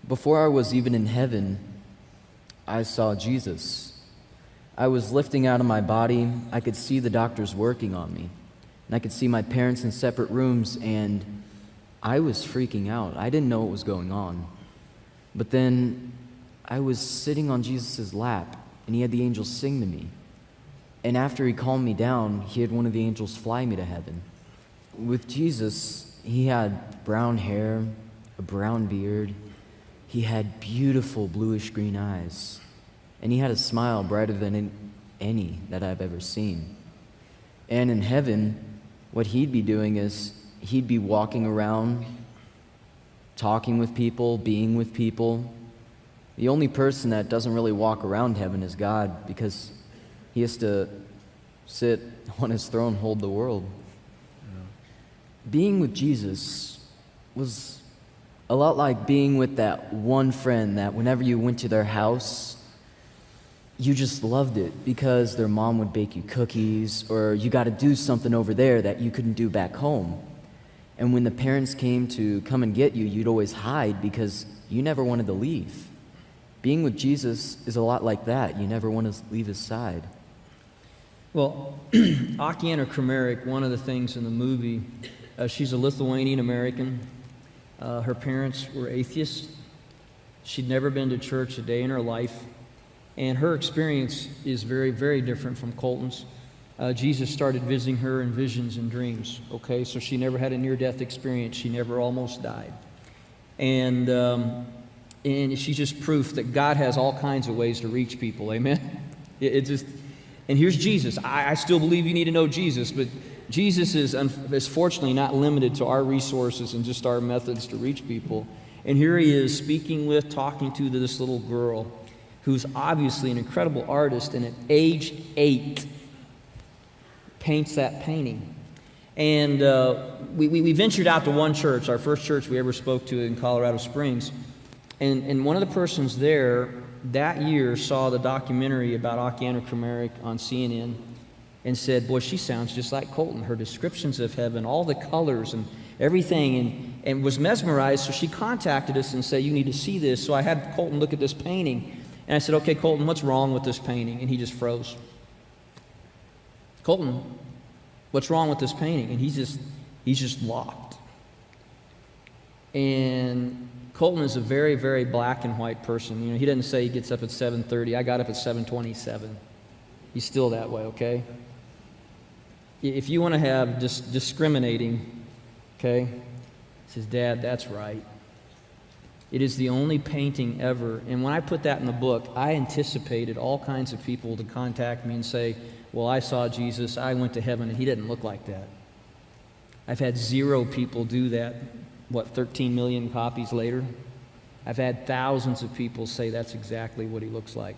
Before I was even in heaven, I saw Jesus. I was lifting out of my body. I could see the doctors working on me. And I could see my parents in separate rooms, and I was freaking out. I didn't know what was going on. But then I was sitting on Jesus' lap, and he had the angels sing to me. And after he calmed me down, he had one of the angels fly me to heaven. With Jesus, he had brown hair, a brown beard. He had beautiful bluish-green eyes. And he had a smile brighter than any that I've ever seen. And in heaven, what he'd be doing is he'd be walking around, talking with people, being with people. The only person that doesn't really walk around heaven is God, because he has to sit on his throne, hold the world. Yeah. Being with Jesus was a lot like being with that one friend that whenever you went to their house, you just loved it because their mom would bake you cookies, or you got to do something over there that you couldn't do back home. And when the parents came to come and get you, you'd always hide because you never wanted to leave. Being with Jesus is a lot like that. You never want to leave his side. Well, Okeana Kramerik, one of the things in the movie, she's a Lithuanian American. Her parents were atheists. She'd never been to church a day in her life. And her experience is very, very different from Colton's. Jesus started visiting her in visions and dreams, okay? So she never had a near-death experience. She never almost died. And she's just proof that God has all kinds of ways to reach people, amen? And here's Jesus. I still believe you need to know Jesus, but Jesus is fortunately not limited to our resources and just our methods to reach people. And here he is talking to this little girl who's obviously an incredible artist, and at age 8 paints that painting. And we ventured out to one church, our first church we ever spoke to in Colorado Springs. And one of the persons there that year saw the documentary about Okeana Kramerik on CNN and said, boy, she sounds just like Colton. Her descriptions of heaven, all the colors and everything, and was mesmerized. So she contacted us and said, you need to see this. So I had Colton look at this painting. And I said, okay, Colton, what's wrong with this painting? And he just froze. Colton, what's wrong with this painting? And he's just locked. And Colton is a very, very black and white person. You know, he doesn't say he gets up at 7:30. I got up at 7:27. He's still that way, okay? If you want to have discriminating, okay? He says, Dad, that's right. It is the only painting ever. And when I put that in the book, I anticipated all kinds of people to contact me and say, well, I saw Jesus, I went to heaven, and he didn't look like that. I've had 0 people do that, 13 million copies later? I've had thousands of people say that's exactly what he looks like.